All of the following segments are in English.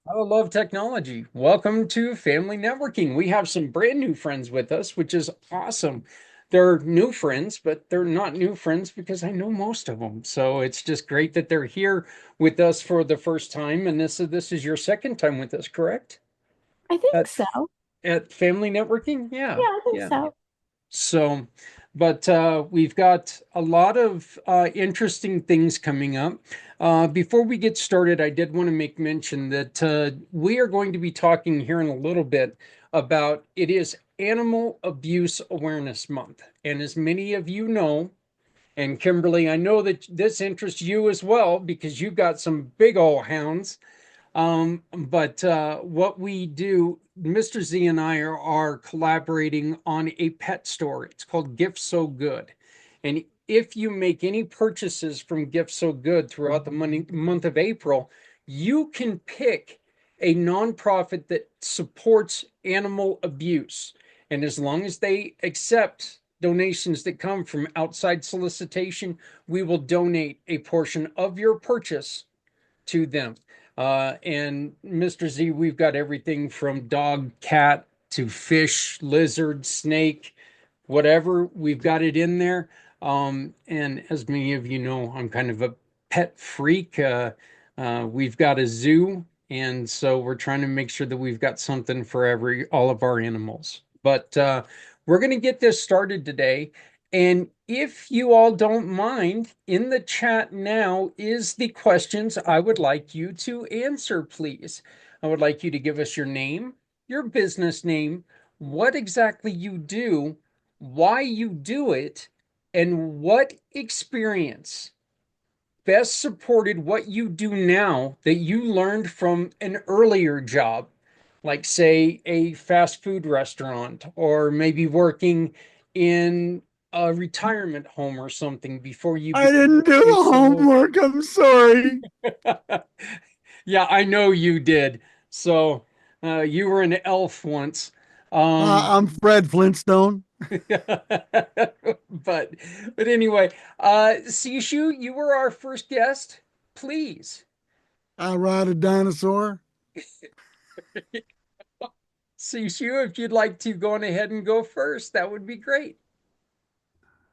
I love technology. Welcome to Family Networking. We have some brand new friends with us, which is awesome. They're new friends, but they're not new friends because I know most of them. So it's just great that they're here with us for the first time. And this is your second time with us, correct? I think At so. at Family Networking? Yeah, Yeah, I think yeah. so. So, but we've got a lot of interesting things coming up. Before we get started, I did want to make mention that we are going to be talking here in a little bit about it is Animal Abuse Awareness Month. And as many of you know, and Kimberly, I know that this interests you as well because you've got some big old hounds. But what we do, Mr. Z and I are collaborating on a pet store. It's called Gift So Good. And if you make any purchases from Gift So Good throughout the month of April, you can pick a nonprofit that supports animal abuse. And as long as they accept donations that come from outside solicitation, we will donate a portion of your purchase to them. And Mr. Z, we've got everything from dog, cat to fish, lizard, snake, whatever. We've got it in there. And as many of you know, I'm kind of a pet freak. We've got a zoo, and so we're trying to make sure that we've got something for all of our animals. But we're going to get this started today. And if you all don't mind, in the chat now is the questions I would like you to answer, please. I would like you to give us your name, your business name, what exactly you do, why you do it, and what experience best supported what you do now that you learned from an earlier job, like, say, a fast food restaurant, or maybe working in a retirement home or something before you I became didn't do a the solo. homework. I'm sorry. Yeah, I know you did. So you were an elf once. Um, I'm Fred Flintstone. but anyway, Sishu, you were our first guest. Please, I ride a dinosaur. Sishu, if you'd like to go on ahead and go first, that would be great.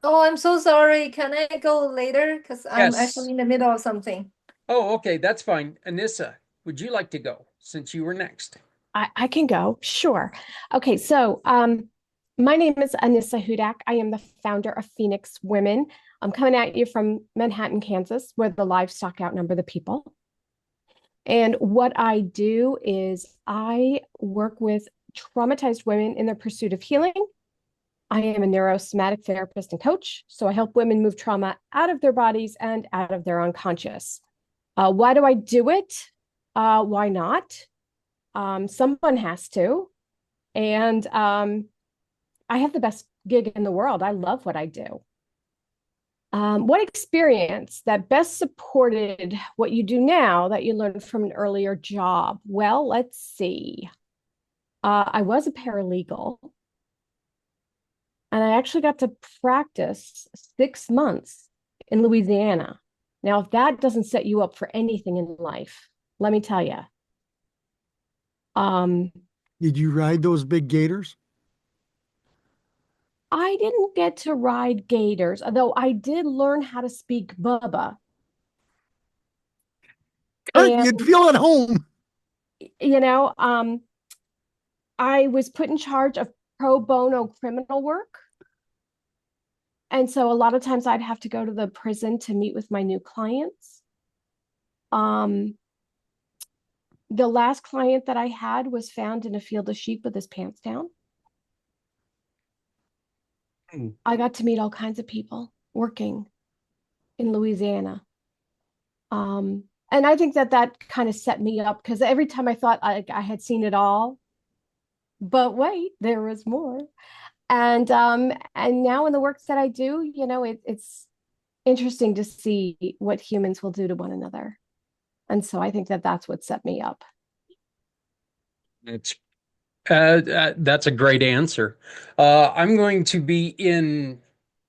Oh, I'm so sorry. Can I go later? Because I'm actually Yes. in the middle of something. Oh, okay, that's fine. Anissa, would you like to go since you were next? I can go. Sure. Okay, my name is Anissa Hudak. I am the founder of Phoenix Women. I'm coming at you from Manhattan, Kansas, where the livestock outnumber the people. And what I do is I work with traumatized women in their pursuit of healing. I am a neurosomatic therapist and coach. So I help women move trauma out of their bodies and out of their unconscious. Why do I do it? Why not? Someone has to. And I have the best gig in the world. I love what I do. What experience that best supported what you do now that you learned from an earlier job? Well, let's see. I was a paralegal and I actually got to practice 6 months in Louisiana. Now, if that doesn't set you up for anything in life, let me tell you. Um, Did you ride those big gators? I didn't get to ride gators, although I did learn how to speak Bubba. And, You'd feel at home. you know, I was put in charge of pro bono criminal work. And so a lot of times I'd have to go to the prison to meet with my new clients. Um, the last client that I had was found in a field of sheep with his pants down. Hmm. I got to meet all kinds of people working in Louisiana. And I think that that kind of set me up because every time I thought I had seen it all, but wait, there was more. And now in the work that I do, it's interesting to see what humans will do to one another. And so I think that that's what set me up. It's that's a great answer. I'm going to be in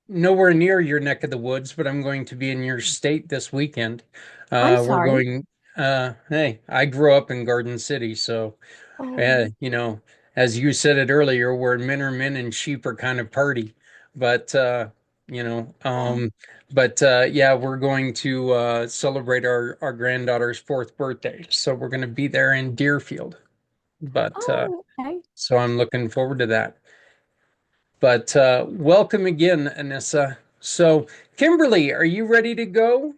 nowhere near your neck of the woods, but I'm going to be in your state this weekend. I'm We're sorry. going. Hey, I grew up in Garden City, so Oh, you know, as you said it earlier, where men are men and sheep are kind of party. But you know, yeah. yeah, we're going to celebrate our granddaughter's fourth birthday, so we're going to be there in Deerfield. But Oh, okay. so I'm looking forward to that. But welcome again, Anissa. So, Kimberly, are you ready to go?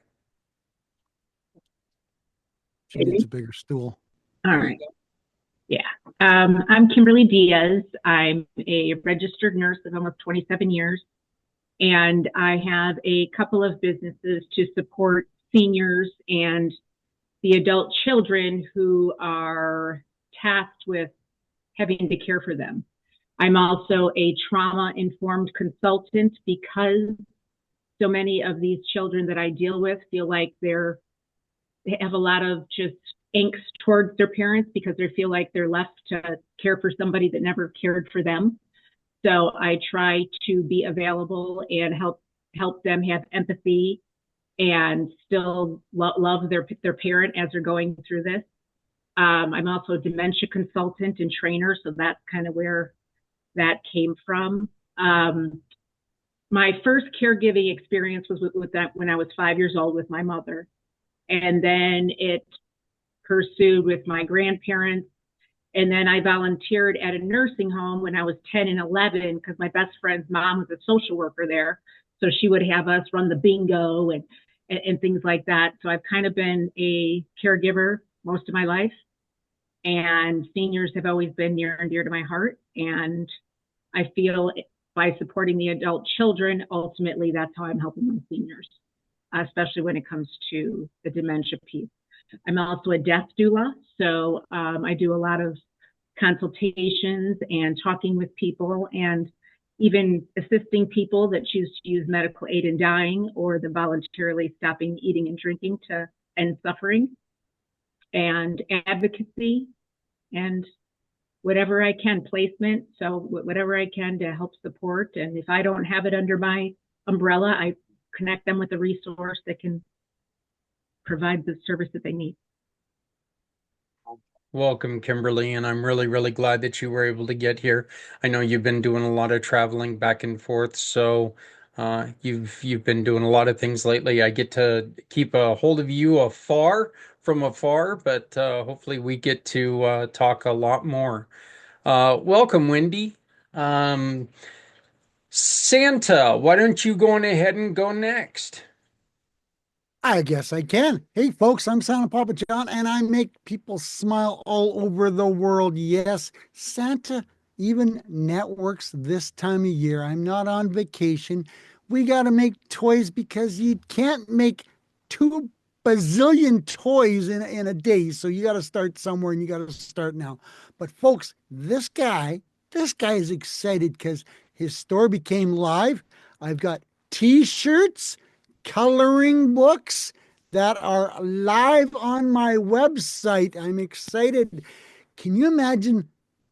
She needs a bigger stool. All right. Yeah. I'm Kimberly Diaz. I'm a registered nurse of almost 27 years, and I have a couple of businesses to support seniors and the adult children who are tasked with having to care for them. I'm also a trauma informed consultant because so many of these children that I deal with feel like they have a lot of just angst towards their parents because they feel like they're left to care for somebody that never cared for them. So I try to be available and help them have empathy and still love their parent as they're going through this. I'm also a dementia consultant and trainer, so that's kind of where that came from. My first caregiving experience was with that when I was 5 years old with my mother, and then it pursued with my grandparents. And then I volunteered at a nursing home when I was 10 and 11 because my best friend's mom was a social worker there. So she would have us run the bingo and things like that. So I've kind of been a caregiver most of my life. And seniors have always been near and dear to my heart. And I feel by supporting the adult children, ultimately, that's how I'm helping my seniors, especially when it comes to the dementia piece. I'm also a death doula, so I do a lot of consultations and talking with people and even assisting people that choose to use medical aid in dying or the voluntarily stopping eating and drinking to end suffering, and advocacy and whatever I can, placement. So whatever I can to help support. And if I don't have it under my umbrella, I connect them with a resource that can provide the service that they need. Welcome, Kimberly, and I'm really, really glad that you were able to get here. I know you've been doing a lot of traveling back and forth, so you've been doing a lot of things lately. I get to keep a hold of you from afar, but hopefully we get to talk a lot more. Welcome, Wendy. Um, Santa, why don't you go on ahead and go next? I guess I can. Hey, folks, I'm Santa Papa John, and I make people smile all over the world. Yes, Santa even networks this time of year. I'm not on vacation. We got to make toys because you can't make 2 bazillion toys in a day. So you got to start somewhere and you got to start now. But, folks, this guy is excited because his store became live. I've got t shirts, coloring books that are live on my website. I'm excited. Can you imagine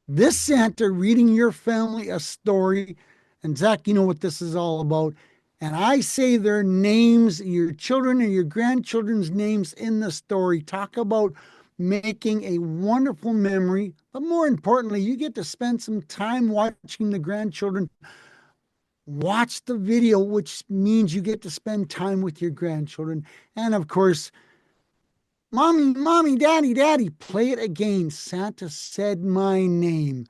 this Santa reading your family a story? And Zach, you know what this is all about. And I say their names, your children and your grandchildren's names in the story. Talk about making a wonderful memory. But more importantly, you get to spend some time watching the grandchildren watch the video, which means you get to spend time with your grandchildren. And of course, mommy, mommy, daddy, daddy, play it again. Santa said my name.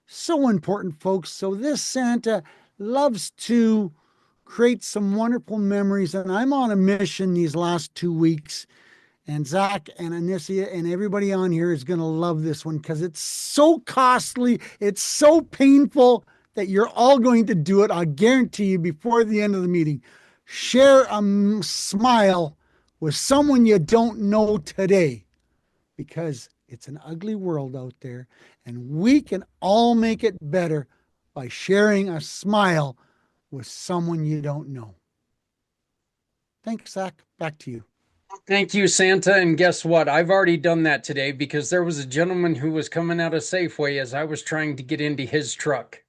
So important, folks. So this Santa loves to create some wonderful memories. And I'm on a mission these last 2 weeks. And Zach and Anicia and everybody on here is going to love this one because it's so costly. It's so painful that you're all going to do it. I guarantee you before the end of the meeting. Share a smile with someone you don't know today because it's an ugly world out there and we can all make it better by sharing a smile with someone you don't know. Thanks, Zach. Back to you. Thank you, Santa. And guess what? I've already done that today because there was a gentleman who was coming out of Safeway as I was trying to get into his truck.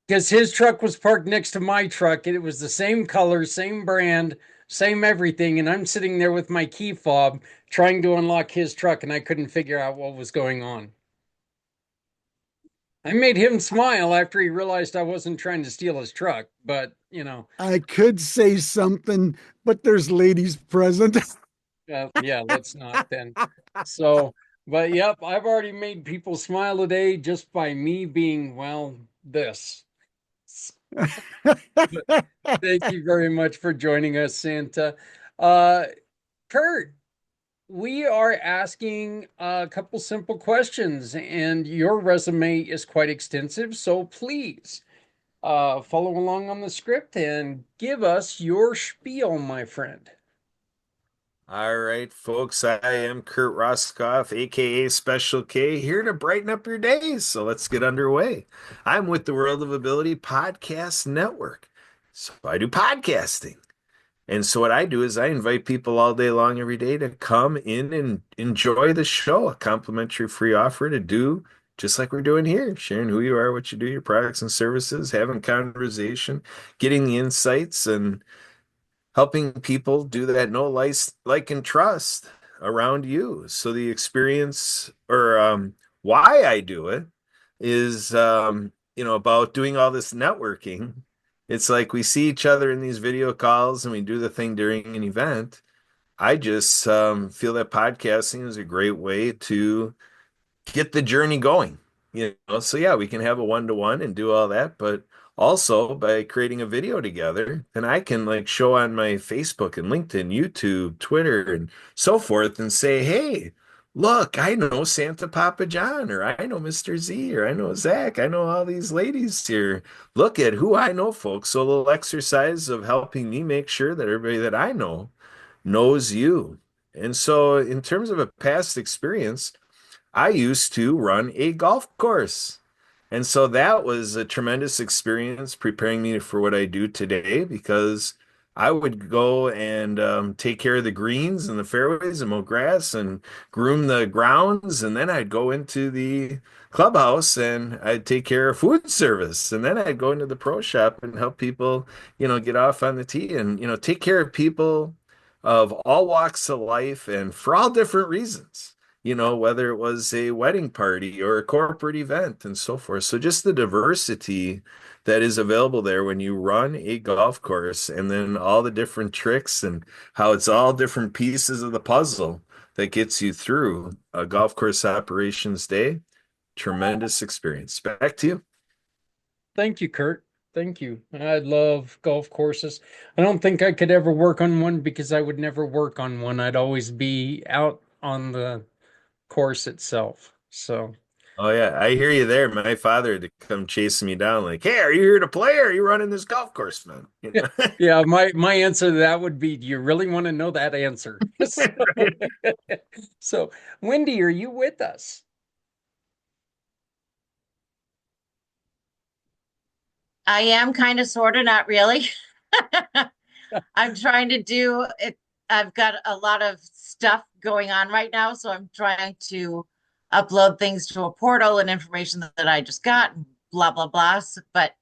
Because his truck was parked next to my truck. It was the same color, same brand. same everything. And I'm sitting there with my key fob trying to unlock his truck, and I couldn't figure out what was going on. I made him smile after he realized I wasn't trying to steal his truck, but I could say something, but there's ladies present. yeah, let's not then. So, but yep, I've already made people smile today just by me being, well, this. But thank you very much for joining us, Santa. Uh, Kurt, we are asking a couple simple questions, and your resume is quite extensive, so please follow along on the script and give us your spiel, my friend. All right, folks, I am Kurt Roskoff, aka Special K, here to brighten up your days. So let's get underway. I'm with the World of Ability Podcast Network. So I do podcasting. And so what I do is I invite people all day long every day to come in and enjoy the show, a complimentary free offer to do just like we're doing here, sharing who you are, what you do, your products and services, having conversation, getting the insights and helping people do that know, like, and trust around you. So the experience or why I do it is, about doing all this networking. It's like we see each other in these video calls and we do the thing during an event. I just feel that podcasting is a great way to get the journey going. So yeah, we can have a one-to-one and do all that, but also by creating a video together, and I can like show on my Facebook and LinkedIn, YouTube, Twitter, and so forth, and say, hey, look, I know Santa Papa John, or I know Mr. Z, or I know Zach, I know all these ladies here. Look at who I know, folks. So a little exercise of helping me make sure that everybody that I know knows you. And so in terms of a past experience, I used to run a golf course. And so that was a tremendous experience preparing me for what I do today because I would go and take care of the greens and the fairways and mow grass and groom the grounds. And then I'd go into the clubhouse and I'd take care of food service. And then I'd go into the pro shop and help people, get off on the tee and, take care of people of all walks of life and for all different reasons, whether it was a wedding party or a corporate event and so forth. So just the diversity that is available there when you run a golf course and then all the different tricks and how it's all different pieces of the puzzle that gets you through a golf course operations day. Tremendous experience. Back to you. Thank you, Kurt. Thank you. I love golf courses. I don't think I could ever work on one because I would never work on one. I'd always be out on the course itself. So, Oh yeah, I hear you there. My father to come chasing me down like, "Hey, are you here to play or are you running this golf course, man?" yeah, my answer to that would be, do you really want to know that answer? So, so, Wendy, are you with us? I am kind of, sort of, not really. I'm trying to do it. I've got a lot of stuff going on right now, so I'm trying to upload things to a portal and information that I just got, and blah, blah, blah. But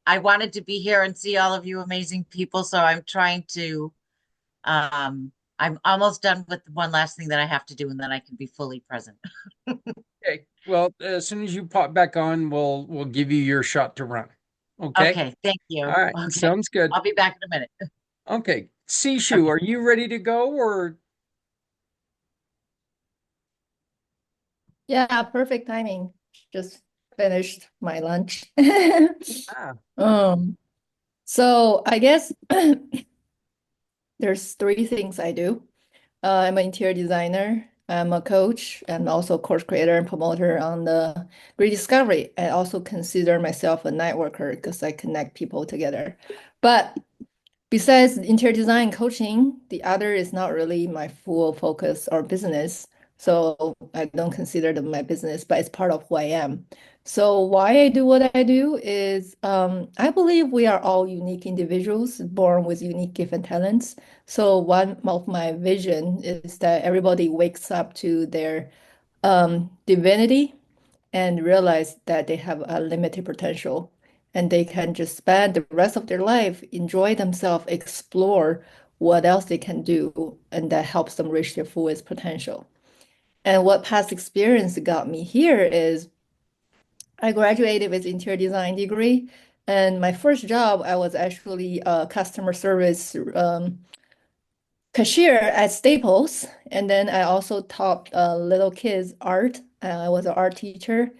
I wanted to be here and see all of you amazing people, so I'm trying to, I'm almost done with one last thing that I have to do, and then I can be fully present. Okay. Well, as soon as you pop back on, we'll give you your shot to run. Okay. Okay, thank you. All right. Okay, Sounds good. I'll be back in a minute. Okay. Sishu, are you ready to go or? Yeah, perfect timing. Just finished my lunch. Ah, So I guess there's three things I do. I'm an interior designer. I'm a coach and also course creator and promoter on the Great Discovery. I also consider myself a networker because I connect people together. But besides interior design coaching, the other is not really my full focus or business. So I don't consider them my business, but it's part of who I am. So why I do what I do is I believe we are all unique individuals born with unique gift and talents. So one of my vision is that everybody wakes up to their divinity and realize that they have a limited potential and they can just spend the rest of their life, enjoy themselves, explore what else they can do, and that helps them reach their fullest potential. And what past experience got me here is I graduated with interior design degree, and my first job, I was actually a customer service cashier at Staples, and then I also taught little kids art. I was an art teacher,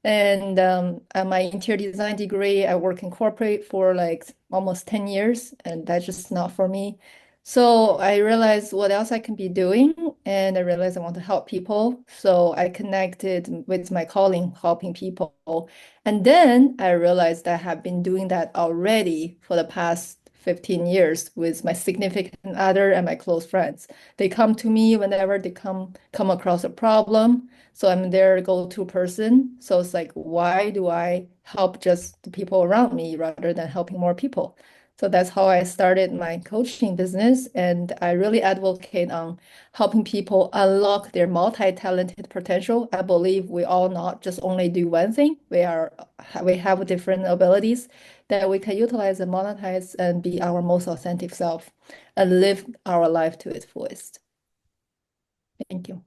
and at my interior design degree, I worked in corporate for like almost 10 years, and that's just not for me. So I realized what else I can be doing, and I realized I want to help people. So I connected with my calling, helping people. And then I realized I have been doing that already for the past 15 years with my significant other and my close friends. They come to me whenever they come across a problem. So I'm their go-to person. So it's like, why do I help just the people around me rather than helping more people? So that's how I started my coaching business. And I really advocate on helping people unlock their multi-talented potential. I believe we all not just only do one thing. We have different abilities that we can utilize and monetize and be our most authentic self and live our life to its fullest. Thank you.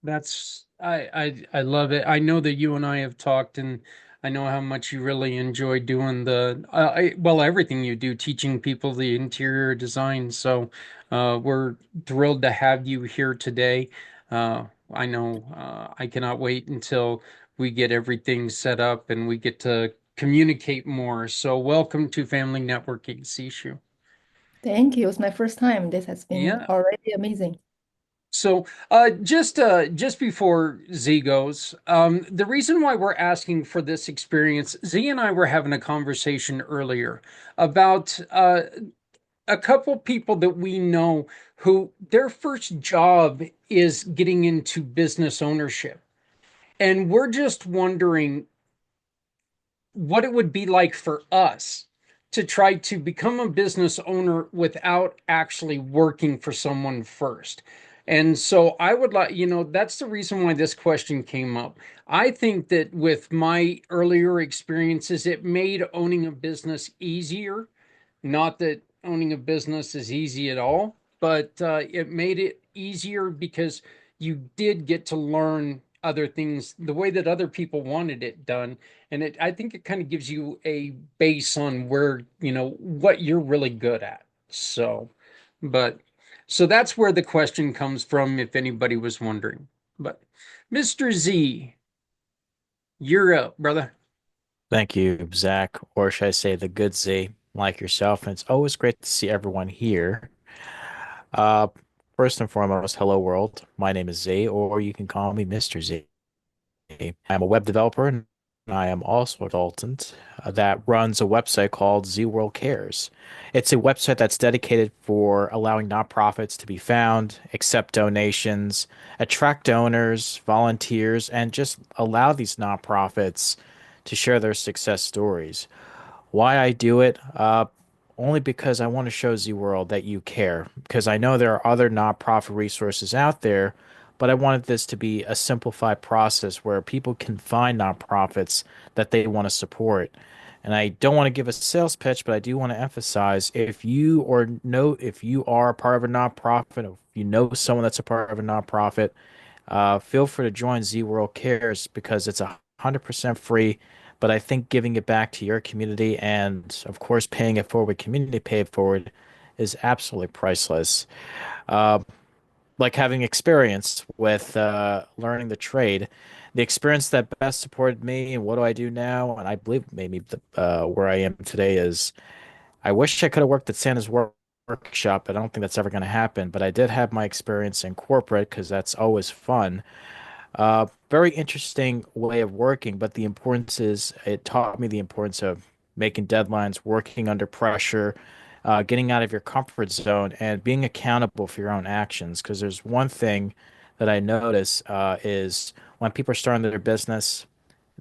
That's I love it. I know that you and I have talked, and I know how much you really enjoy doing well, everything you do, teaching people the interior design. So we're thrilled to have you here today. I know I cannot wait until we get everything set up and we get to communicate more. So welcome to Family Networking, Sishu. Thank you. It's my first time. This has been Yeah. already amazing. So, just before Z goes, the reason why we're asking for this experience, Z and I were having a conversation earlier about a couple people that we know who their first job is getting into business ownership, and we're just wondering what it would be like for us to try to become a business owner without actually working for someone first. And so I would like, that's the reason why this question came up. I think that with my earlier experiences, it made owning a business easier. Not that owning a business is easy at all, but it made it easier because you did get to learn other things the way that other people wanted it done. And I think it kind of gives you a base on where, what you're really good at. But, so that's where the question comes from, if anybody was wondering. But, Mr. Z, you're up, brother. Thank you, Zach, or should I say the good Z, like yourself. And it's always great to see everyone here. Uh, First and foremost, hello world. My name is Z, or you can call me Mr. Z. I'm a web developer, and I am also a consultant that runs a website called Z World Cares. It's a website that's dedicated for allowing nonprofits to be found, accept donations, attract donors, volunteers, and just allow these nonprofits to share their success stories. Why I do it? Only because I want to show Z World that you care. Because I know there are other nonprofit resources out there, but I wanted this to be a simplified process where people can find nonprofits that they want to support. And I don't want to give a sales pitch, but I do want to emphasize if you are a part of a nonprofit, or if you know someone that's a part of a nonprofit, feel free to join Z World Cares because it's 100% free. But I think giving it back to your community and, of course, paying it forward, community paid forward, is absolutely priceless. Uh, like having experience with learning the trade, the experience that best supported me and what do I do now, and I believe maybe where I am today is I wish I could have worked at Santa's workshop, but I don't think that's ever going to happen. But I did have my experience in corporate because that's always fun. Very interesting way of working, but the importance is it taught me the importance of making deadlines, working under pressure, getting out of your comfort zone, and being accountable for your own actions. Because there's one thing that I notice is when people are starting their business,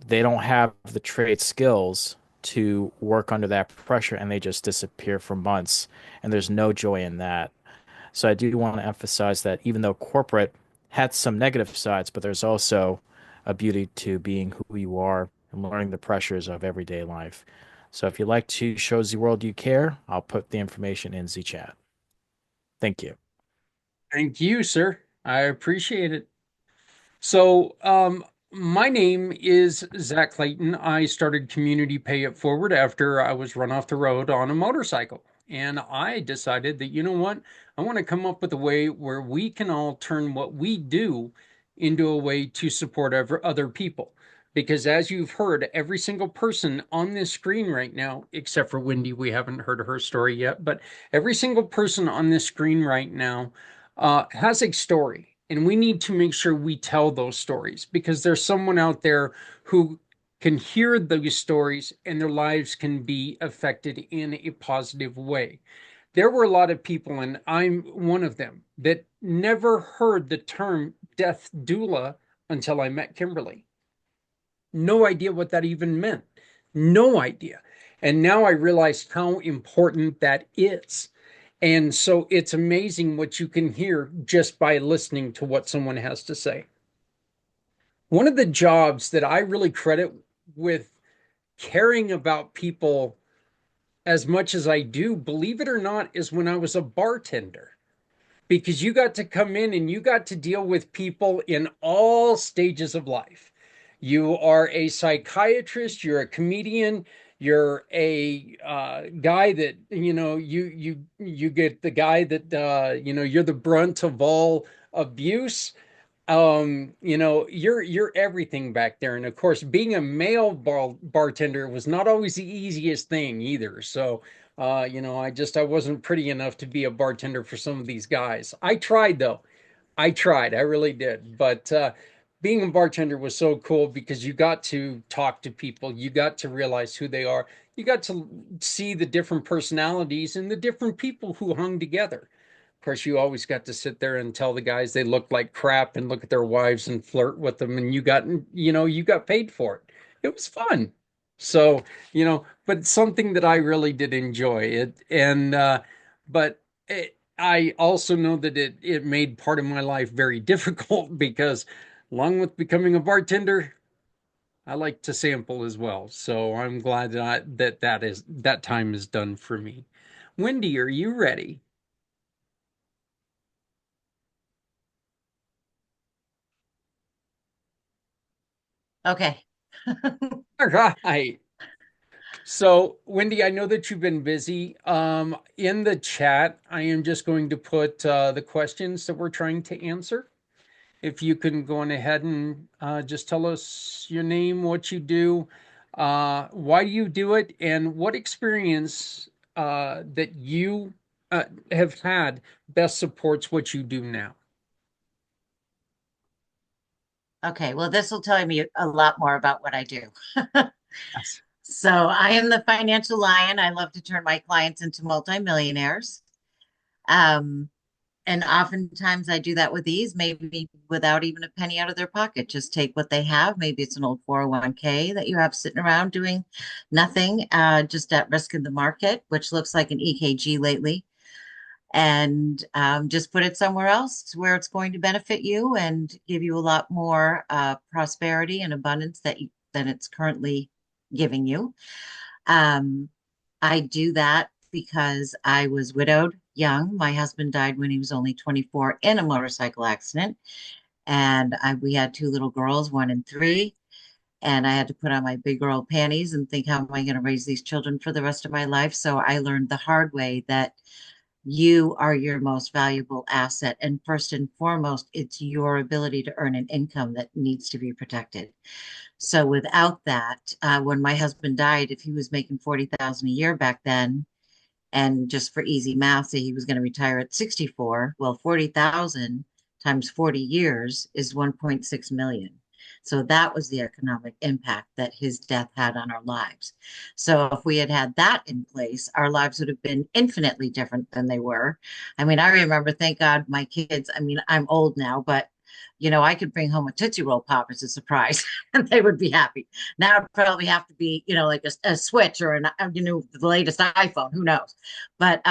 they don't have the trade skills to work under that pressure, and they just disappear for months, and there's no joy in that. So I do want to emphasize that even though corporate had some negative sides, but there's also a beauty to being who you are and learning the pressures of everyday life. So if you'd like to show the world you care, I'll put the information in the chat. Thank you. Thank you, sir. I appreciate it. So, my name is Zach Clayton. I started Community Pay It Forward after I was run off the road on a motorcycle. And I decided that, you know what? I want to come up with a way where we can all turn what we do into a way to support other people. Because as you've heard, every single person on this screen right now, except for Wendy, we haven't heard her story yet, but every single person on this screen right now has a story, and we need to make sure we tell those stories because there's someone out there who can hear those stories and their lives can be affected in a positive way. There were a lot of people, and I'm one of them, that never heard the term death doula until I met Kimberly. No idea what that even meant. No idea. And now I realize how important that is. And so it's amazing what you can hear just by listening to what someone has to say. One of the jobs that I really credit with caring about people as much as I do, believe it or not, is when I was a bartender. Because you got to come in and you got to deal with people in all stages of life. You are a psychiatrist, you're a comedian, you're a guy that you get the guy that you're the brunt of all abuse. You're everything back there. And of course, being a male bartender was not always the easiest thing either. So, I wasn't pretty enough to be a bartender for some of these guys. I tried though. I tried. I really did. But being a bartender was so cool because you got to talk to people. You got to realize who they are. You got to see the different personalities and the different people who hung together. Of course, you always got to sit there and tell the guys they looked like crap and look at their wives and flirt with them, and you got paid for it. It was fun. So, but it's something that I really did enjoy it, and but I also know that it made part of my life very difficult because, along with becoming a bartender, I like to sample as well. So I'm glad that time is done for me. Wendy, are you ready? Okay. All right. So, Wendy, I know that you've been busy. In the chat, I am just going to put the questions that we're trying to answer. If you can go on ahead and just tell us your name, what you do, why do you do it, and what experience that you have had best supports what you do now. Okay. Well, this will tell me a lot more about what I do. Yes. So I am the financial lion. I love to turn my clients into multimillionaires. Um, and oftentimes I do that with ease, maybe without even a penny out of their pocket. Just take what they have. Maybe it's an old 401k that you have sitting around doing nothing, just at risk in the market, which looks like an EKG lately, and just put it somewhere else where it's going to benefit you and give you a lot more prosperity and abundance than it's currently giving you. Um, I do that because I was widowed young. My husband died when he was only 24 in a motorcycle accident. And we had two little girls, 1 and 3. And I had to put on my big girl panties and think, how am I going to raise these children for the rest of my life? So I learned the hard way that you are your most valuable asset. And first and foremost, it's your ability to earn an income that needs to be protected. So without that, when my husband died, if he was making 40,000 a year back then, and just for easy math, say he was going to retire at 64, well, 40,000 times 40 years is 1.6 million. So that was the economic impact that his death had on our lives. So if we had had that in place, our lives would have been infinitely different than they were. I mean, I remember, thank God, my kids, I mean, I'm old now, but I could bring home a Tootsie Roll Pop as a surprise and they would be happy. Now it'd probably have to be, like a Switch or the latest iPhone, who knows? But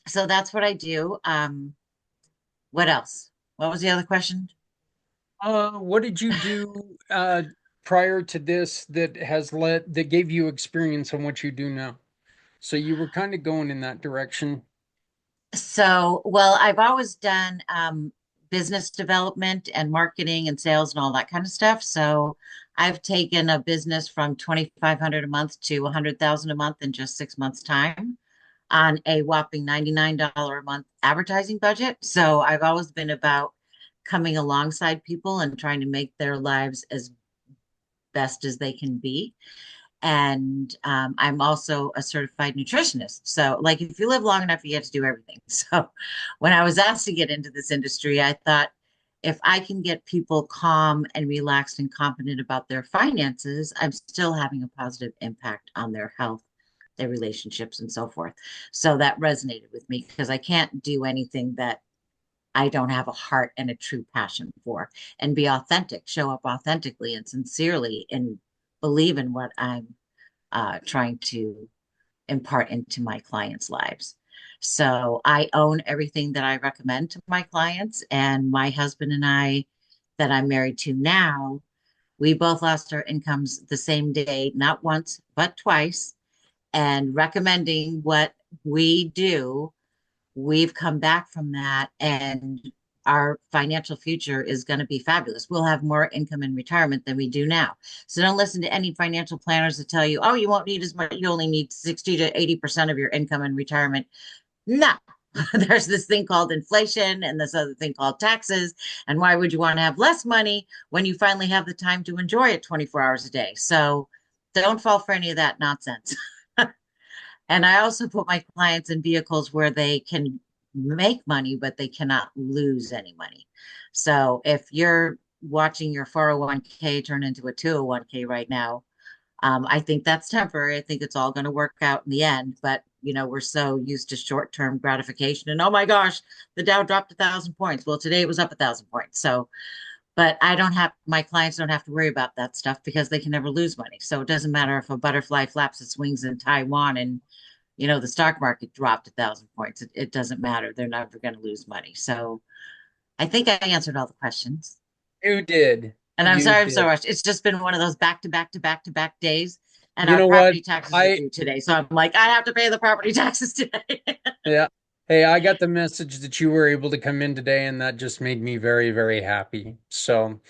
so that's what I do. What else? What was the other question? What did you do prior to this that gave you experience on what you do now? So you were kind of going in that direction. So, well, I've always done business development and marketing and sales and all that kind of stuff. So I've taken a business from 2,500 a month to 100,000 a month in just 6 months' time on a whopping $99 a month advertising budget. So I've always been about coming alongside people and trying to make their lives as best as they can be. And I'm also a certified nutritionist. So, like, if you live long enough, you get to do everything. So, when I was asked to get into this industry, I thought if I can get people calm and relaxed and confident about their finances, I'm still having a positive impact on their health, their relationships, and so forth. So, that resonated with me because I can't do anything that I don't have a heart and a true passion for, and be authentic, show up authentically and sincerely, and believe in what I'm trying to impart into my clients' lives. So I own everything that I recommend to my clients, and my husband and I, that I'm married to now, we both lost our incomes the same day, not once, but twice. And recommending what we do, we've come back from that, and our financial future is going to be fabulous. We'll have more income in retirement than we do now. So don't listen to any financial planners that tell you, oh, you won't need as much, you only need 60 to 80% of your income in retirement. No. There's this thing called inflation and this other thing called taxes. And why would you want to have less money when you finally have the time to enjoy it 24 hours a day? So don't fall for any of that nonsense. And I also put my clients in vehicles where they can make money, but they cannot lose any money. So if you're watching your 401k turn into a 201k right now, I think that's temporary. I think it's all going to work out in the end. But, we're so used to short-term gratification. And oh my gosh, the Dow dropped 1,000 points. Well, today it was up 1,000 points. So, but my clients don't have to worry about that stuff because they can never lose money. So it doesn't matter if a butterfly flaps its wings in Taiwan and the stock market dropped 1,000 points. It doesn't matter. They're never going to lose money. So I think I answered all the questions. You did. And I'm You sorry I'm so did. rushed. It's just been one of those back to back to back to back days. And You our know what? property taxes are I due today. So I'm like, I have to pay the property taxes today. Yeah. Hey, I got the message that you were able to come in today, and that just made me very, very happy. So,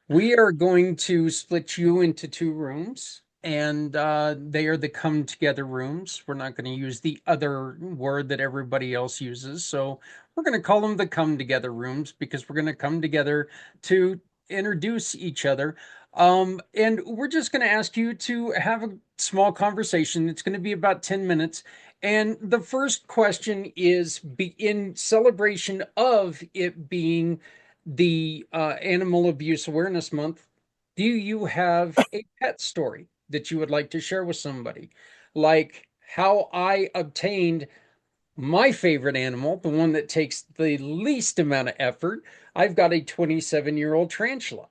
we are going to split you into two rooms, and they are the come together rooms. We're not going to use the other word that everybody else uses. So, we're going to call them the come together rooms because we're going to come together to introduce each other. And we're just going to ask you to have a small conversation. It's going to be about 10 minutes. And the first question is in celebration of it being the Animal Abuse Awareness Month. Do you have a pet story that you would like to share with somebody? Like how I obtained my favorite animal, the one that takes the least amount of effort. I've got a 27-year-old tarantula.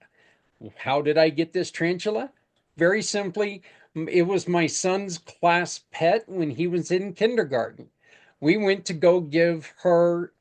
How did I get this tarantula? Very simply, it was my son's class pet when he was in kindergarten. We went to go give her,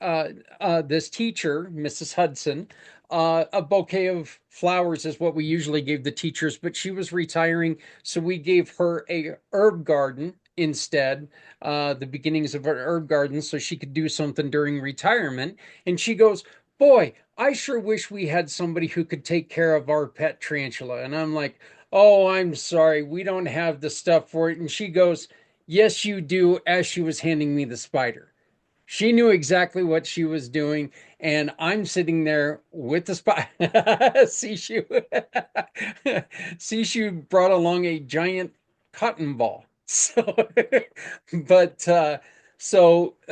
this teacher, Mrs. Hudson, a bouquet of flowers is what we usually gave the teachers, but she was retiring, so we gave her a herb garden instead, the beginnings of an herb garden, so she could do something during retirement. And she goes, boy, I sure wish we had somebody who could take care of our pet tarantula. And I'm like, oh, I'm sorry, we don't have the stuff for it. And she goes, yes, you do, as she was handing me the spider. She knew exactly what she was doing, and I'm sitting there with the spider. Sishu. Sishu brought along a giant cotton ball. But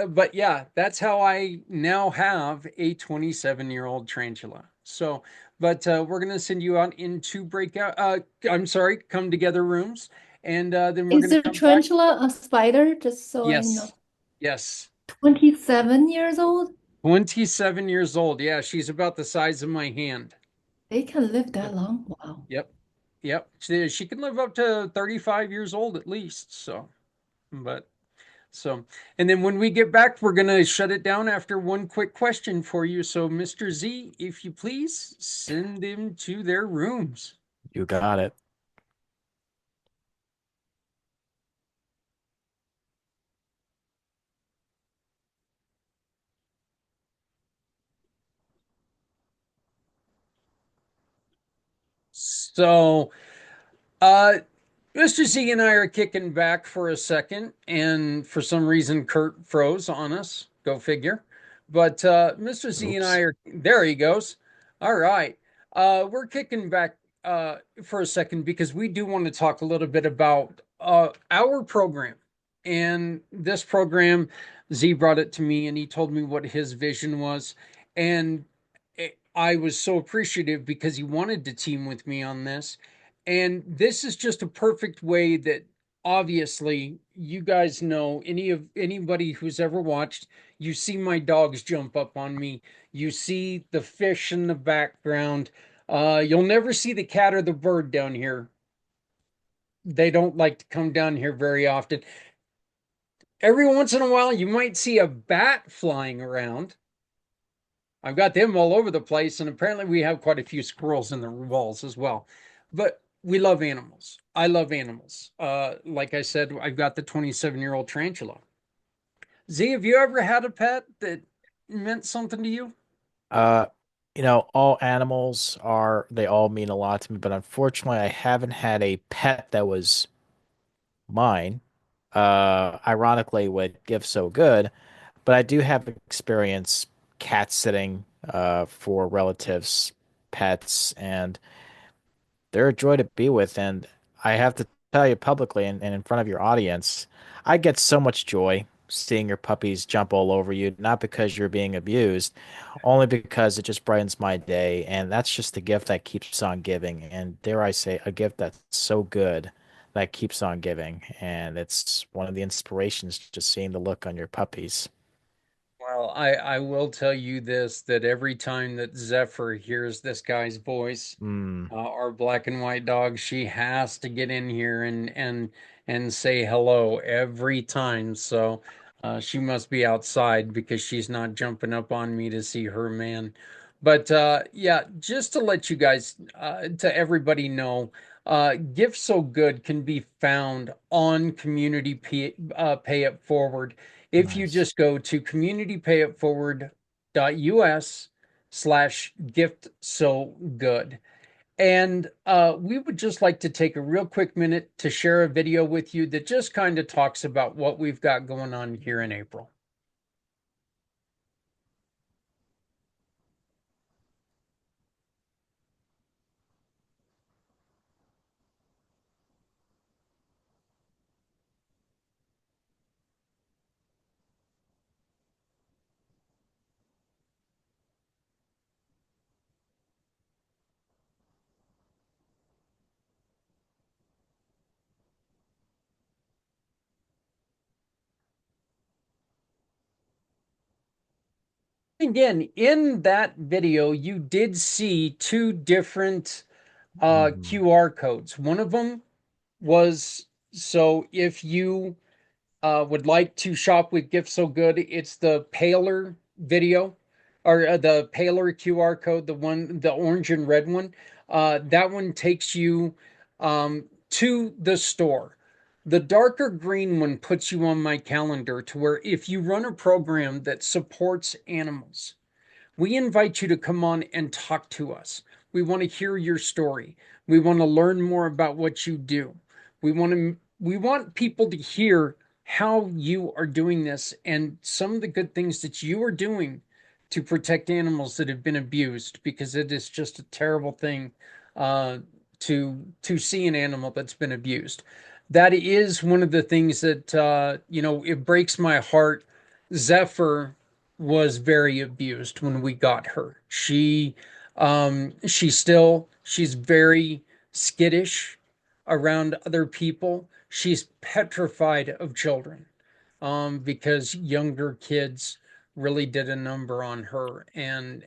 but yeah, that's how I now have a 27-year-old tarantula. So, but we're gonna send you out into breakout. I'm sorry, come together rooms, and then we're Is gonna the come back. tarantula a spider? Just so I know. Yes, yes. 27 years old? 27 years old. Yeah, she's about the size of my hand. They can live that Yep. long? Wow. Yep. Yep. She can live up to 35 years old at least. So, but so, and then when we get back, we're going to shut it down after one quick question for you. So, Mr. Z, if you please, send them to their rooms. You got it. So, uh, Mr. Z and I are kicking back for a second, and for some reason, Kurt froze on us. Go figure. But Mr. Z and I Oops. are there. He goes. All right. We're kicking back for a second because we do want to talk a little bit about our program. And this program, Z brought it to me, and he told me what his vision was. And I was so appreciative because he wanted to team with me on this. And this is just a perfect way that obviously you guys know anybody who's ever watched, you see my dogs jump up on me. You see the fish in the background. You'll never see the cat or the bird down here. They don't like to come down here very often. Every once in a while, you might see a bat flying around. I've got them all over the place, and apparently we have quite a few squirrels in the walls as well. But we love animals. I love animals. Like I said, I've got the 27-year-old tarantula. Z, have you ever had a pet that meant something to you? Uh, all animals they all mean a lot to me, but unfortunately, I haven't had a pet that was mine. Ironically, with Give So Good, but I do have experience cat sitting for relatives, pets, and they're a joy to be with. And I have to tell you publicly and in front of your audience, I get so much joy seeing your puppies jump all over you, not because you're being abused, only because it just brightens my day. And that's just the gift that keeps on giving. And dare I say, a gift that's so good that keeps on giving. And it's one of the inspirations just seeing the look on your puppies. Well, I will tell you this, that every time that Zephyr hears this guy's voice, Mm, our black and white dog, she has to get in here and say hello every time. So she must be outside because she's not jumping up on me to see her man. But yeah, just to let you guys, to everybody know, Gift So Good can be found on Pay It Forward. If you nice. just go to communitypayitforward.us/gift so good. And we would just like to take a real quick minute to share a video with you that just kind of talks about what we've got going on here in April. Again, in that video, you did see two different Hmm. QR codes. One of them was so if you would like to shop with Gift So Good, it's the paler video or the paler QR code, the orange and red one. That one takes you to the store. The darker green one puts you on my calendar to where if you run a program that supports animals, we invite you to come on and talk to us. We want to hear your story. We want to learn more about what you do. We want people to hear how you are doing this and some of the good things that you are doing to protect animals that have been abused because it is just a terrible thing uh, to see an animal that's been abused. That is one of the things that it breaks my heart. Zephyr was very abused when we got her. She's very skittish around other people. She's petrified of children because younger kids really did a number on her and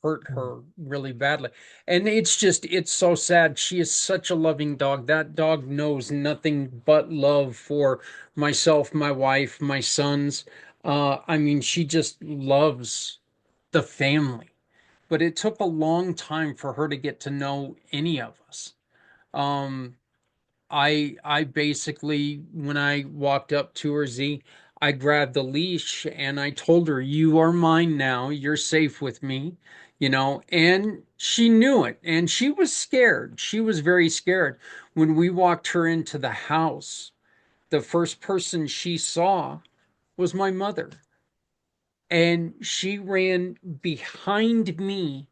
hurt her really badly. And it's so sad. She is such a loving dog. That dog knows nothing but love for myself, my wife, my sons. I mean, she just loves the family. But it took a long time for her to get to know any of us. Um, I basically when I walked up to her, Z, I grabbed the leash and I told her, "You are mine now. You're safe with me. and she knew it, and she was scared. She was very scared. When we walked her into the house, the first person she saw was my mother, and she ran behind me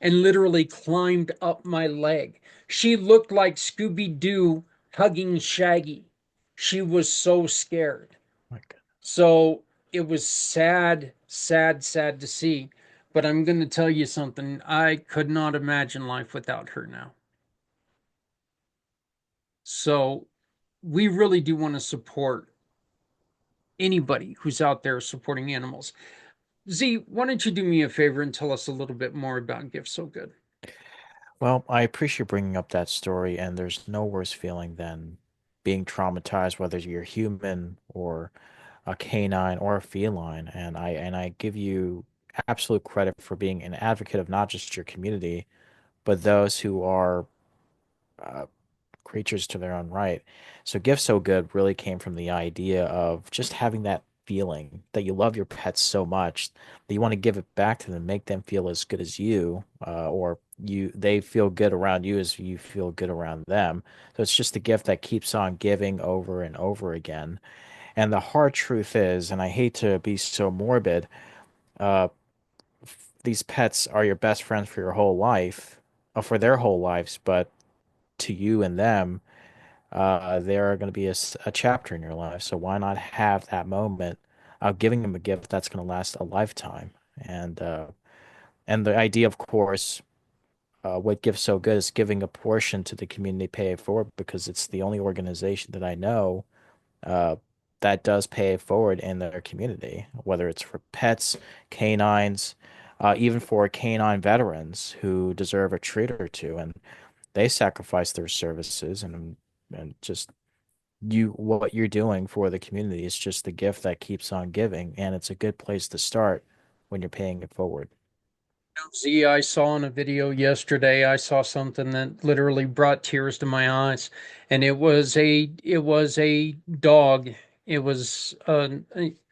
and literally climbed up my leg. She looked like Scooby Doo hugging Shaggy. She was so scared. My God. So it was sad, sad, sad to see. But I'm going to tell you something. I could not imagine life without her now. So we really do want to support anybody who's out there supporting animals. Z, why don't you do me a favor and tell us a little bit more about Gift So Good? Well, I appreciate bringing up that story, and there's no worse feeling than being traumatized, whether you're human or a canine or a feline. And I give you absolute credit for being an advocate of not just your community, but those who are uh, creatures to their own right. So Gift So Good really came from the idea of just having that feeling that you love your pets so much that you want to give it back to them, make them feel as good as you, or they feel good around you as you feel good around them. So it's just a gift that keeps on giving over and over again. And the hard truth is, and I hate to be so morbid, uh, these pets are your best friends for your whole life, for their whole lives, but to you and them they're going to be a chapter in your life. So why not have that moment of giving them a gift that's going to last a lifetime? And the idea, of course, what Gives So Good is giving a portion to the community pay it forward because it's the only organization that I know uh, that does pay it forward in their community, whether it's for pets, canines, even for canine veterans who deserve a treat or two, and they sacrifice their services and just what you're doing for the community is just the gift that keeps on giving, and it's a good place to start when you're paying it forward. Z, I saw in a video yesterday, I saw something that literally brought tears to my eyes, and it was a dog. It was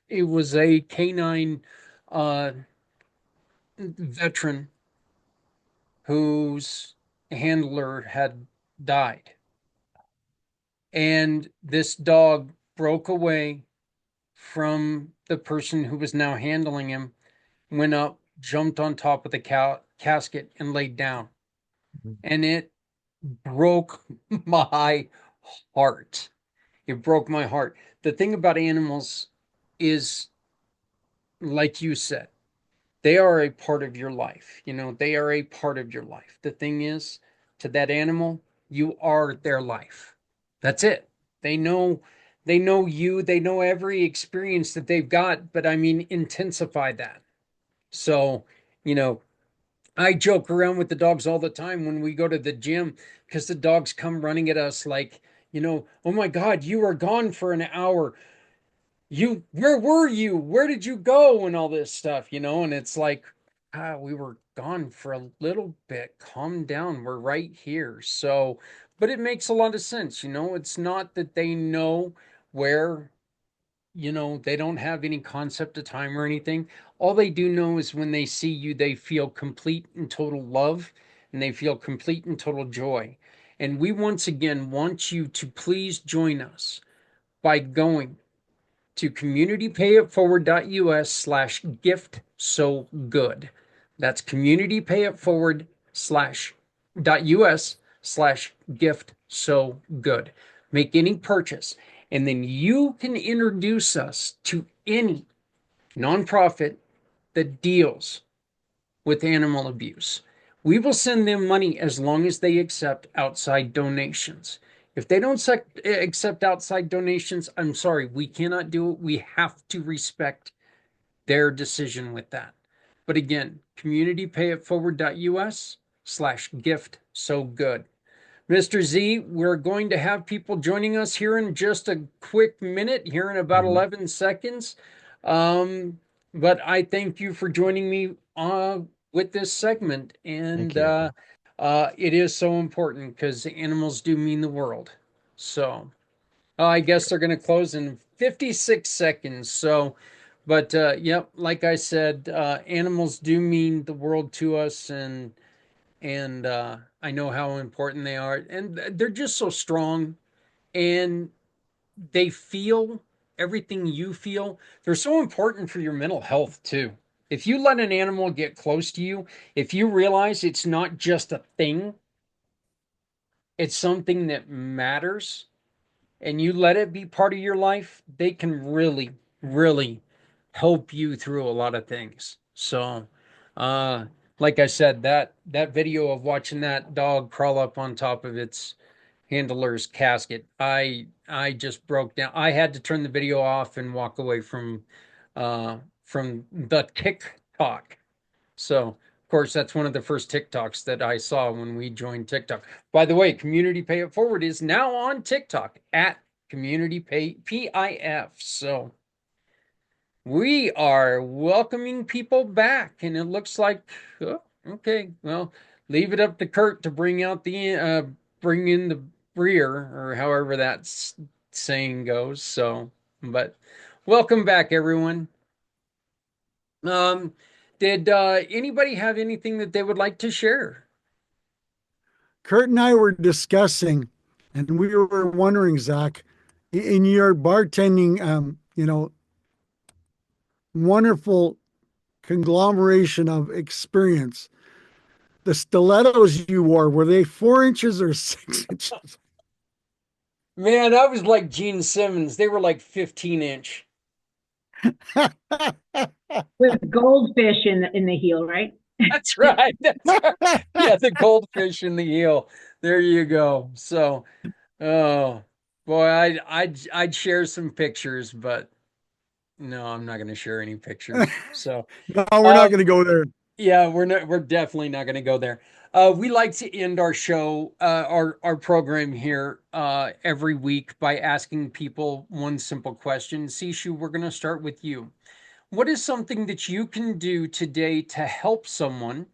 it was a canine uh, veteran whose handler had died, and this dog broke away from the person who was now handling him, went up, jumped on top of the casket, and laid down, and it broke my heart. It broke my heart. The thing about animals is, like you said, they are a part of your life. They are a part of your life. The thing is, to that animal, you are their life. That's it. They know they know you, they know every experience that they've got, but I mean intensify that. So, you know, I joke around with the dogs all the time when we go to the gym because the dogs come running at us like, oh my God, you were gone for an hour. Where were you? Where did you go? And all this stuff, and it's like, we were gone for a little bit. Calm down. We're right here. So, but it makes a lot of sense. It's not that they know where they don't have any concept of time or anything. All they do know is when they see you, they feel complete and total love and they feel complete and total joy. And we once again want you to please join us by going to communitypayitforward.us/gift so good. That's communitypayitforward slash .us/gift so good. Make any purchase, and then you can introduce us to any nonprofit that deals with animal abuse. We will send them money as long as they accept outside donations. If they don't accept outside donations, I'm sorry, we cannot do it. We have to respect their decision with that. But again, communitypayitforward.us/gift so good. Mr. Z, we're going to have people joining us here in just a quick minute, here in about Mhm. 11 seconds. Um, but I thank you for joining me with this segment. Thank And you. it is so important because animals do mean the world. So I guess they're going to close in 56 seconds. So But yep, like I said, animals do mean the world to us, and I know how important they are, and they're just so strong, and they feel everything you feel. They're so important for your mental health too. If you let an animal get close to you, if you realize it's not just a thing, it's something that matters, and you let it be part of your life, they can really, really help you through a lot of things. So, uh, like I said, that video of watching that dog crawl up on top of its handler's casket, I just broke down. I had to turn the video off and walk away from the TikTok. So, of course, that's one of the first TikToks that I saw when we joined TikTok. By the way, Community Pay It Forward is now on TikTok at Community Pay PIF. So we are welcoming people back, and it looks like, oh, okay, well, leave it up to Kurt to bring out the bring in the rear, or however that saying goes. So, but welcome back, everyone. Um, did anybody have anything that they would like to share? Kurt and I were discussing, and we were wondering, Zach, in your bartending, wonderful conglomeration of experience, the stilettos you wore, were they 4 inches or 6 inches? Man, I was like Gene Simmons. They were like 15-inch. With goldfish in the heel, right? That's right. That's right. Yeah, the goldfish in the heel. There you go. So, oh boy, I'd share some pictures, but no, I'm not going to share any pictures. So, No, we're not um, going to go there. yeah, we're definitely not going to go there. We like to end our show, our program here, every week by asking people one simple question. Sishu, we're going to start with you. What is something that you can do today to help someone,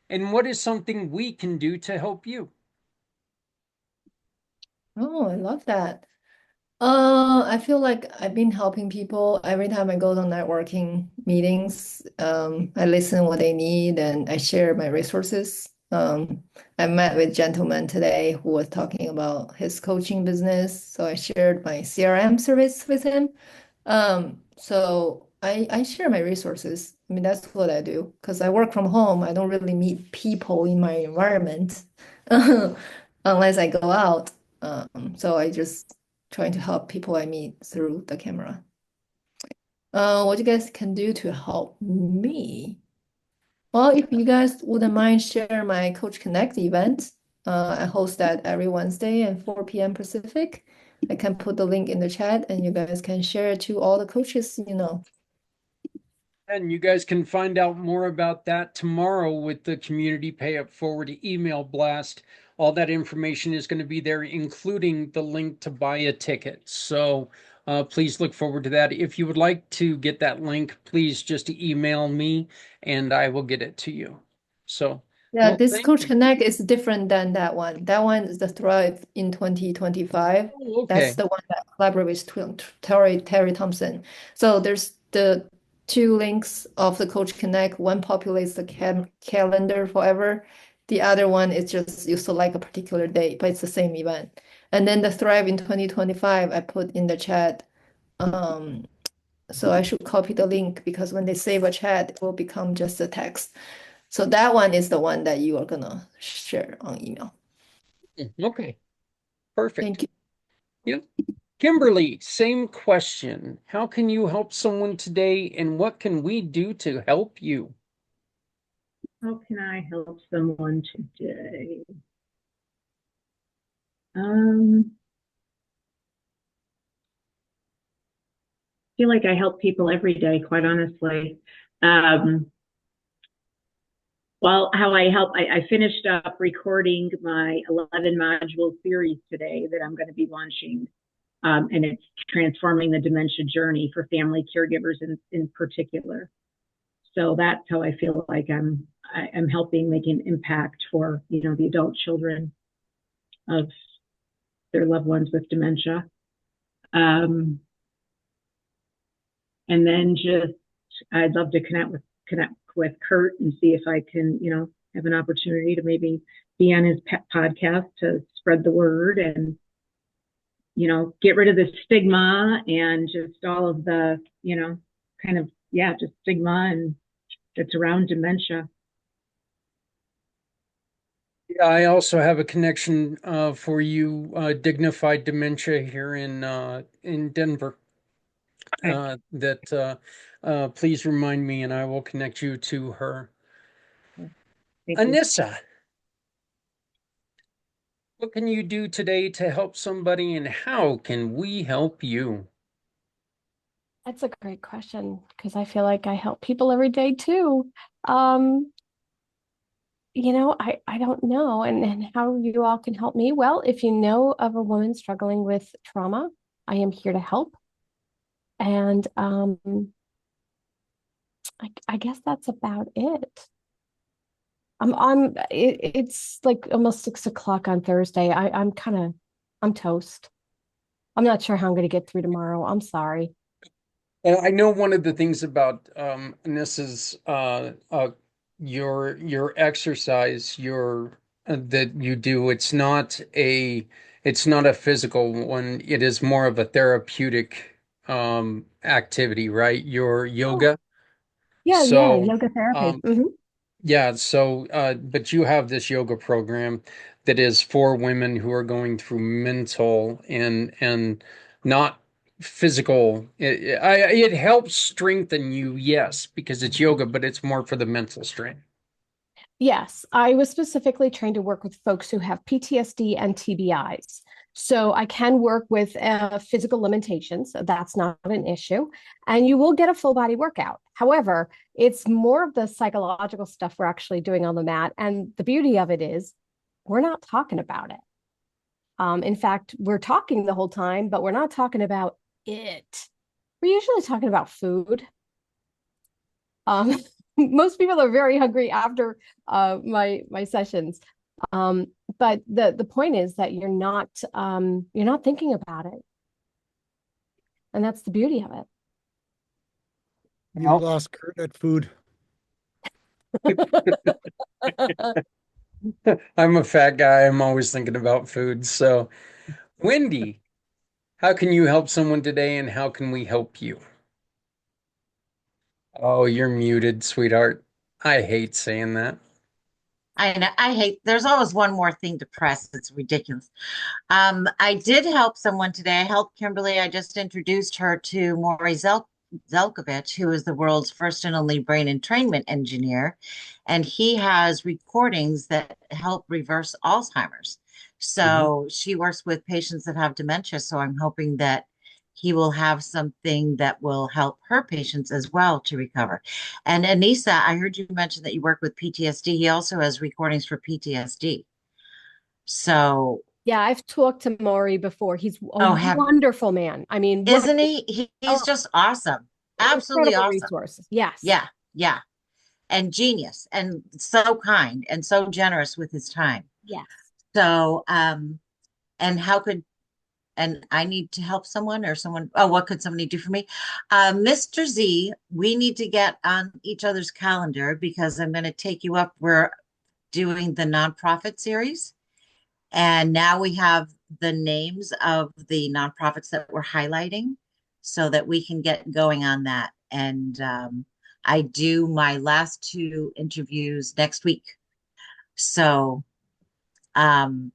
and what is something we can do to help you? Oh, I love that. I feel like I've been helping people every time I go to networking meetings. I listen what they need and I share my resources. I met with a gentleman today who was talking about his coaching business, so I shared my CRM service with him. So I share my resources. I mean, that's what I do because I work from home. I don't really meet people in my environment unless I go out. So I just trying to help people I meet through the camera. What you guys can do to help me? Well, if you guys wouldn't mind share my Coach Connect event, I host that every Wednesday at 4 p.m. Pacific. I can put the link in the chat and you guys can share it to all the coaches you know. And you guys can find out more about that tomorrow with the Community Pay It Forward email blast. All that information is going to be there, including the link to buy a ticket. So please look forward to that. If you would like to get that link, please just email me and I will get it to you. So, Yeah, well, this thank Coach you. Connect is different than that one. That one is the Thrive in 2025. Oh, That's okay. the one that collaborates with Terry Thompson. So there's the two links of the Coach Connect. One populates the calendar forever. The other one is just you select a particular date, but it's the same event. And then the Thrive in 2025, I put in the chat. Um, so I should copy the link because when they save a chat, it will become just a text. So that one is the one that you are gonna share on email. Okay, perfect. Thank you. Yep. Kimberly, same question. How can you help someone today, and what can we do to help you? How can I help someone today? I feel like I help people every day, quite honestly. Well, how I help, I finished up recording my 11 module series today that I'm going to be launching. And it's transforming the dementia journey for family caregivers in particular. So that's how I feel like I'm helping make an impact for, the adult children of their loved ones with dementia. And then just, I'd love to connect with Kurt and see if I can, have an opportunity to maybe be on his podcast to spread the word and, get rid of the stigma and just all of the, kind of, yeah, just stigma and that's around dementia. Yeah, I also have a connection for you, Dignified Dementia here in Denver. Okay. Please remind me, and I will connect you to her. Thank you. Anissa, what can you do today to help somebody, and how can we help you? That's a great question because I feel like I help people every day too. Um, I don't know and how you all can help me. Well, if you know of a woman struggling with trauma, I am here to help. And I guess that's about it. It's like almost 6 o'clock on Thursday. I'm toast. I'm not sure how I'm going to get through tomorrow. I'm sorry. And I know one of the things about Anissa's your exercise that you do. It's not a physical one. It is more of a therapeutic activity, right? Your Oh, yoga. yeah, So yoga therapy. um, yeah, so but you have this yoga program that is for women who are going through mental and not physical. It helps strengthen you, yes, because it's yoga, but it's more for the mental strength. Yes, I was specifically trained to work with folks who have PTSD and TBIs. So I can work with physical limitations. So that's not an issue. And you will get a full body workout. However, it's more of the psychological stuff we're actually doing on the mat. And the beauty of it is we're not talking about it. In fact, we're talking the whole time, but we're not talking about it. We're usually talking about food. Um, most people are very hungry after my sessions. Um, but the point is that you're not thinking about it, and that's the beauty of it. You lost Kurt at food. I'm a fat guy. I'm always thinking about food. So, Wendy, how can you help someone today, and how can we help you? Oh, you're muted, sweetheart. I hate saying that. I hate, there's always one more thing to press. It's ridiculous. I did help someone today. I helped Kimberly. I just introduced her to Maury Zelkovich, who is the world's first and only brain entrainment engineer. And he has recordings that help reverse Alzheimer's. So she works with patients that have dementia. So I'm hoping that he will have something that will help her patients as well to recover. And Anissa, I heard you mention that you work with PTSD. He also has recordings for PTSD. So, Yeah, I've talked to Maury before. He's a oh, have wonderful man. I mean, isn't he? He's oh, just awesome. Absolutely incredible awesome. resources. Yes. Yeah, yeah. And genius and so kind and so generous with his time. Yes. So, and how could and I need to help someone or someone, oh, what could somebody do for me? Mr. Z, we need to get on each other's calendar because I'm going to take you up. We're doing the nonprofit series. And now we have the names of the nonprofits that we're highlighting so that we can get going on that. And I do my last two interviews next week. So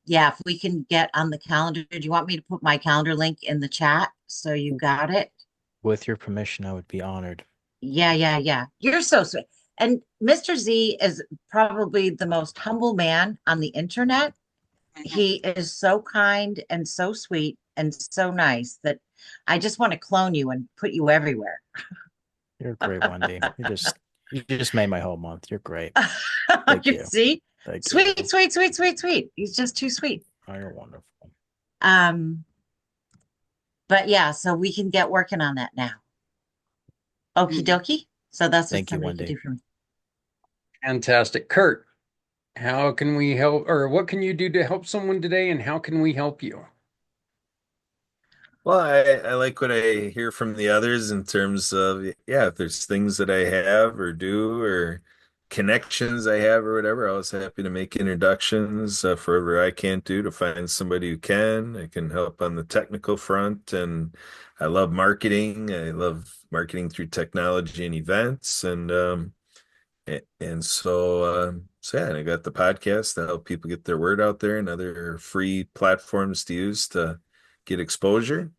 yeah, if we can get on the calendar, do you want me to put my calendar link in the chat so you got it? With your permission, I would be honored. Yeah, yeah, yeah. You're so sweet. And Mr. Z is probably the most humble man on the internet. He is so kind and so sweet and so nice that I just want to clone you and put you everywhere. You're great, Wendy. You just made my whole month. You're great. Thank You you. see? Thank Sweet, you. sweet, sweet, sweet, sweet. He's just too sweet. Oh, you're wonderful. But yeah, so we can get working on that now. Okie dokie. So that's what Thank you, somebody can Wendy. do for me. Fantastic. Kurt, how can we help, or what can you do to help someone today, and how can we help you? Well, I like what I hear from the others in terms of, yeah, if there's things that I have or do or connections I have or whatever, I was happy to make introductions for whatever I can't do to find somebody who can. I can help on the technical front, and I love marketing. I love marketing through technology and events, and so yeah, and I got the podcast to help people get their word out there and other free platforms to use to get exposure.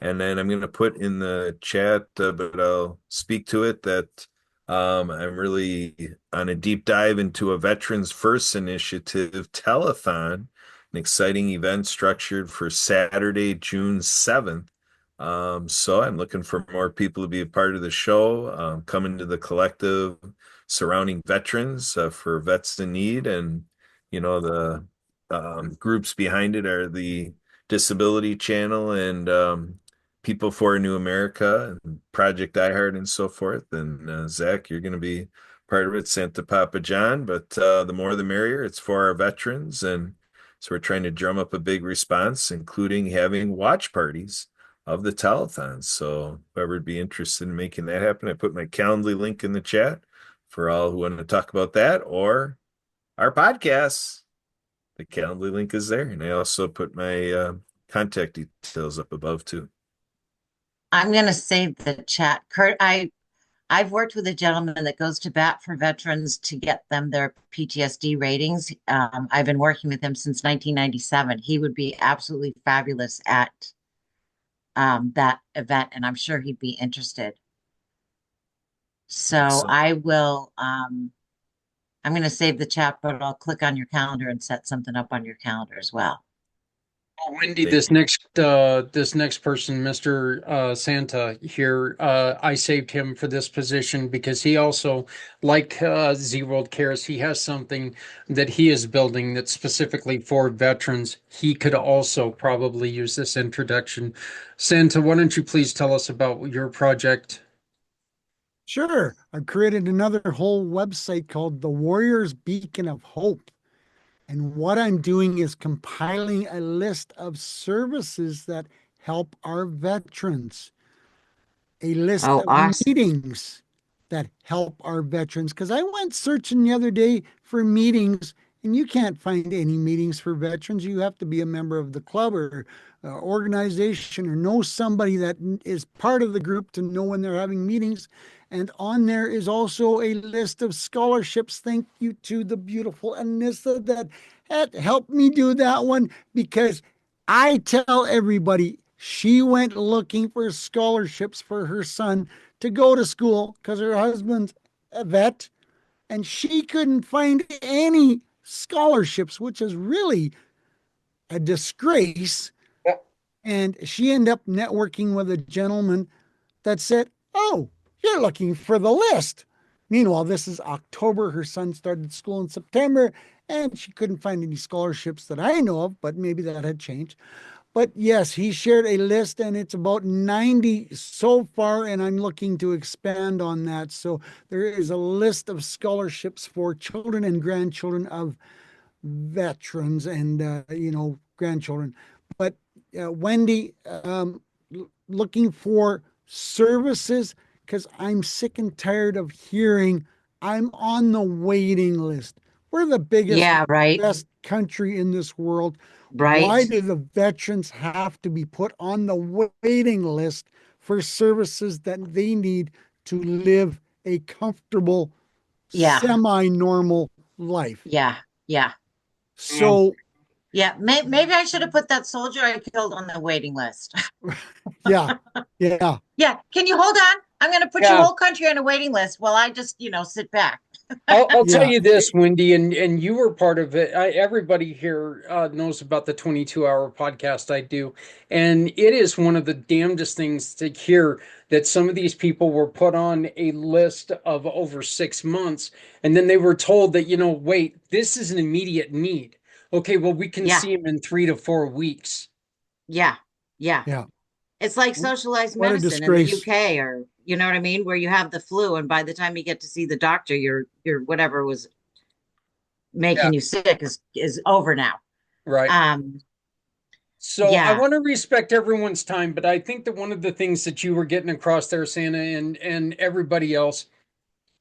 And then I'm going to put in the chat, but I'll speak to it that I'm really on a deep dive into a Veterans First Initiative telethon, an exciting event structured for Saturday, June 7th. So I'm looking for more people to be a part of the show, coming to the collective surrounding veterans for vets in need. And, the groups behind it are the Disability Channel and People for a New America and Project iHeart and so forth. And Zach, you're going to be part of it, Santa Papa John. But the more the merrier. It's for our veterans. And so we're trying to drum up a big response, including having watch parties of the telethon. So whoever would be interested in making that happen, I put my Calendly link in the chat for all who want to talk about that or our podcasts. The Calendly link is there. And I also put my contact details up above too. I'm going to save the chat. Kurt, I've worked with a gentleman that goes to bat for veterans to get them their PTSD ratings. I've been working with him since 1997. He would be absolutely fabulous at that event, and I'm sure he'd be interested. So Excellent. I will, I'm going to save the chat, but I'll click on your calendar and set something up on your calendar as well. Wendy, Thank this you. next person, Mr. Santa here, I saved him for this position because he also, like Z World Cares, he has something that he is building that's specifically for veterans. He could also probably use this introduction. Santa, why don't you please tell us about your project? Sure. I've created another whole website called The Warrior's Beacon of Hope. And what I'm doing is compiling a list of services that help our veterans, a list Oh, of awesome. meetings that help our veterans. Because I went searching the other day for meetings, and you can't find any meetings for veterans. You have to be a member of the club or organization or know somebody that is part of the group to know when they're having meetings. And on there is also a list of scholarships. Thank you to the beautiful Anissa that had helped me do that one because I tell everybody she went looking for scholarships for her son to go to school because her husband's a vet and she couldn't find any scholarships, which is really a disgrace. And she ended up networking with a gentleman that said, "Oh, you're looking for the list." Meanwhile, this is October. Her son started school in September, and she couldn't find any scholarships that I know of, but maybe that had changed. But yes, he shared a list and it's about 90 so far, and I'm looking to expand on that. So there is a list of scholarships for children and grandchildren of veterans and, grandchildren. But Wendy, looking for services because I'm sick and tired of hearing I'm on the waiting list. We're the biggest, Yeah, right, best country in this world. Why right. do the veterans have to be put on the waiting list for services that they need to live a comfortable, Yeah, semi-normal life? yeah, yeah. Um, So, Yeah, maybe I should have put that soldier I killed on the waiting list. yeah, yeah, Yeah, can you hold on? I'm going to put your yeah, whole country on a waiting list while I just, sit back. I'll tell yeah. you this, Wendy, and you were part of it. Everybody here knows about the 22-hour podcast I do, and it is one of the damnedest things to hear that some of these people were put on a list of over 6 months, and then they were told that, wait, this is an immediate need. Okay, well, we can Yeah, see him in 3 to 4 weeks. yeah, yeah. Yeah. It's like socialized What a medicine in the disgrace. UK, or you know what I mean, where you have the flu and by the time you get to see the doctor, your whatever was Yeah, making you sick is over now. right. Um, So I Yeah. want to respect everyone's time, but I think that one of the things that you were getting across there, Santa, and everybody else,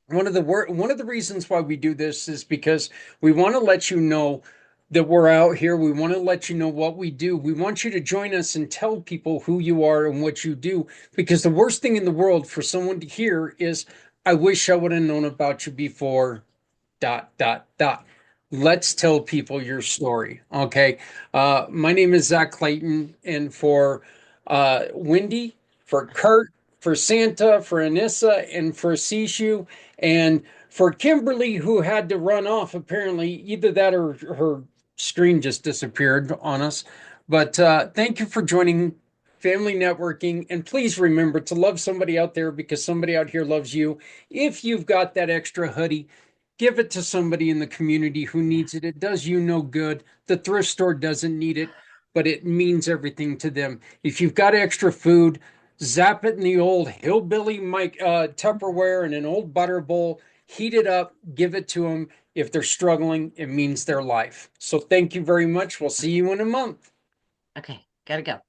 one of the reasons why we do this is because we want to let you know that we're out here. We want to let you know what we do. We want you to join us and tell people who you are and what you do. Because the worst thing in the world for someone to hear is, I wish I would have known about you before, dot, dot, dot. Let's tell people your story. Okay. My name is Zach Clayton, and for Wendy, for Kurt, for Santa, for Anissa, and for Sishu, and for Kimberly, who had to run off, apparently, either that or her screen just disappeared on us. But thank you for joining Family Networking. And please remember to love somebody out there because somebody out here loves you. If you've got that extra hoodie, give it to somebody in the community who needs it. It does you no good. The thrift store doesn't need it, but it means everything to them. If you've got extra food, zap it in the old hillbilly Tupperware in an old butter bowl, heat it up, give it to them. If they're struggling, it means their life. So thank you very much. We'll see you in a month. Okay, gotta go.